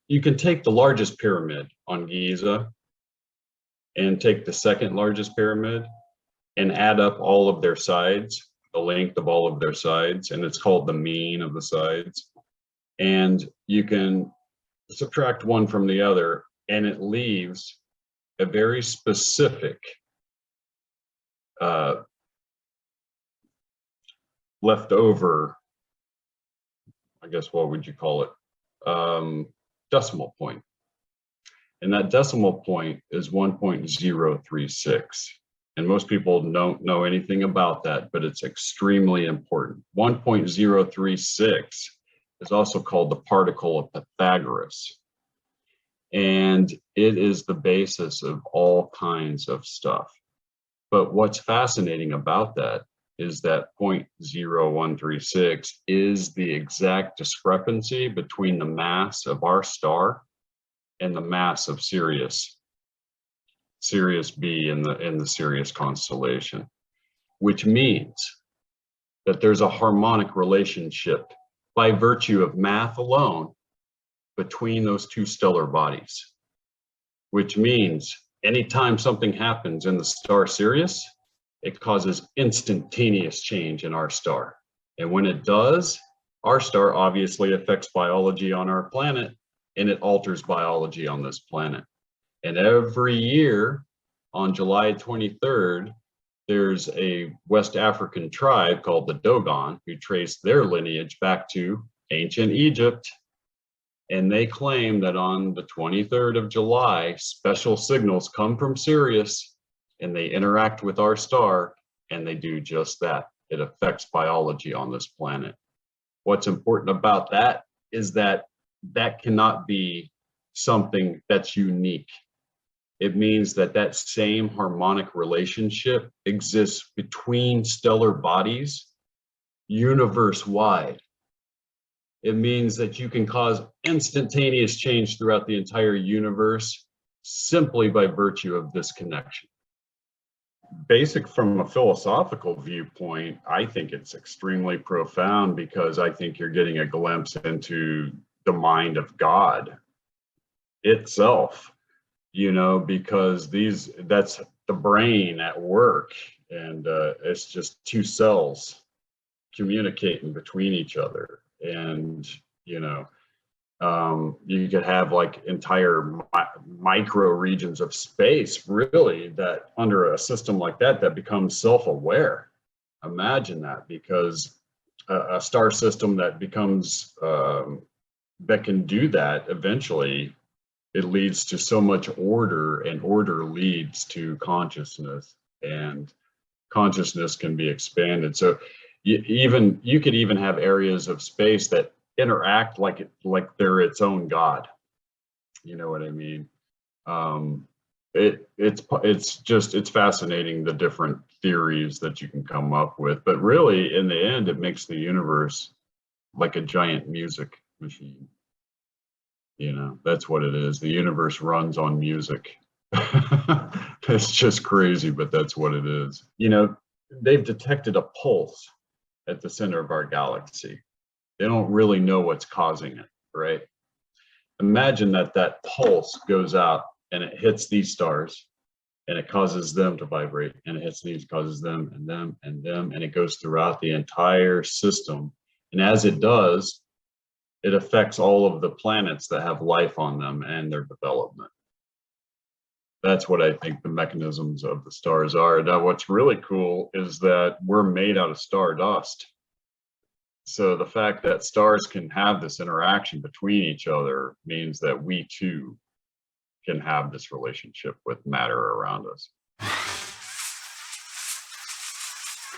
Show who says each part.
Speaker 1: you can take the largest pyramid on Giza and take the second largest pyramid and add up all of their sides, the length of all of their sides, and it's called the mean of the sides. And you can subtract one from the other, and it leaves a very specific leftover, I guess, what would you call it? Decimal point. And that decimal point is 1.036. And most people don't know anything about that, but it's extremely important. 1.036 is also called the particle of Pythagoras. And it is the basis of all kinds of stuff. But what's fascinating about that is that 0.0136 is the exact discrepancy between the mass of our star and the mass of Sirius B in the Sirius constellation, which means that there's a harmonic relationship by virtue of math alone between those two stellar bodies, which means anytime something happens in the star Sirius, it causes instantaneous change in our star. And when it does, our star obviously affects biology on our planet, and it alters biology on this planet. And every year on July 23rd, there's a West African tribe called the Dogon who trace their lineage back to ancient Egypt. And they claim that on the 23rd of July, special signals come from Sirius and they interact with our star, and they do just that. It affects biology on this planet. What's important about that is that that cannot be something that's unique. It means that that same harmonic relationship exists between stellar bodies universe-wide. It means that you can cause instantaneous change throughout the entire universe simply by virtue of this connection. Basic from a philosophical viewpoint, I think it's extremely profound because I think you're getting a glimpse into the mind of God itself, you know, because that's the brain at work, and it's just two cells communicating between each other. And, you know, you could have like entire micro regions of space, really, that under a system like that becomes self-aware. Imagine that, because a star system that becomes that can do that eventually, it leads to so much order, and order leads to consciousness, and consciousness can be expanded. So you could even have areas of space that interact like they're its own God. You know what I mean? It's fascinating, the different theories that you can come up with, but really in the end it makes the universe like a giant music machine. You know, that's what it is. The universe runs on music. It's just crazy, but that's what it is. You know, they've detected a pulse at the center of our galaxy. They don't really know what's causing it, right? Imagine that pulse goes out and it hits these stars and it causes them to vibrate, and it hits these, causes them and them and them, and it goes throughout the entire system. And as it does, it affects all of the planets that have life on them and their development. That's what I think the mechanisms of the stars are. Now, what's really cool is that we're made out of stardust. So the fact that stars can have this interaction between each other means that we too can have this relationship with matter around us.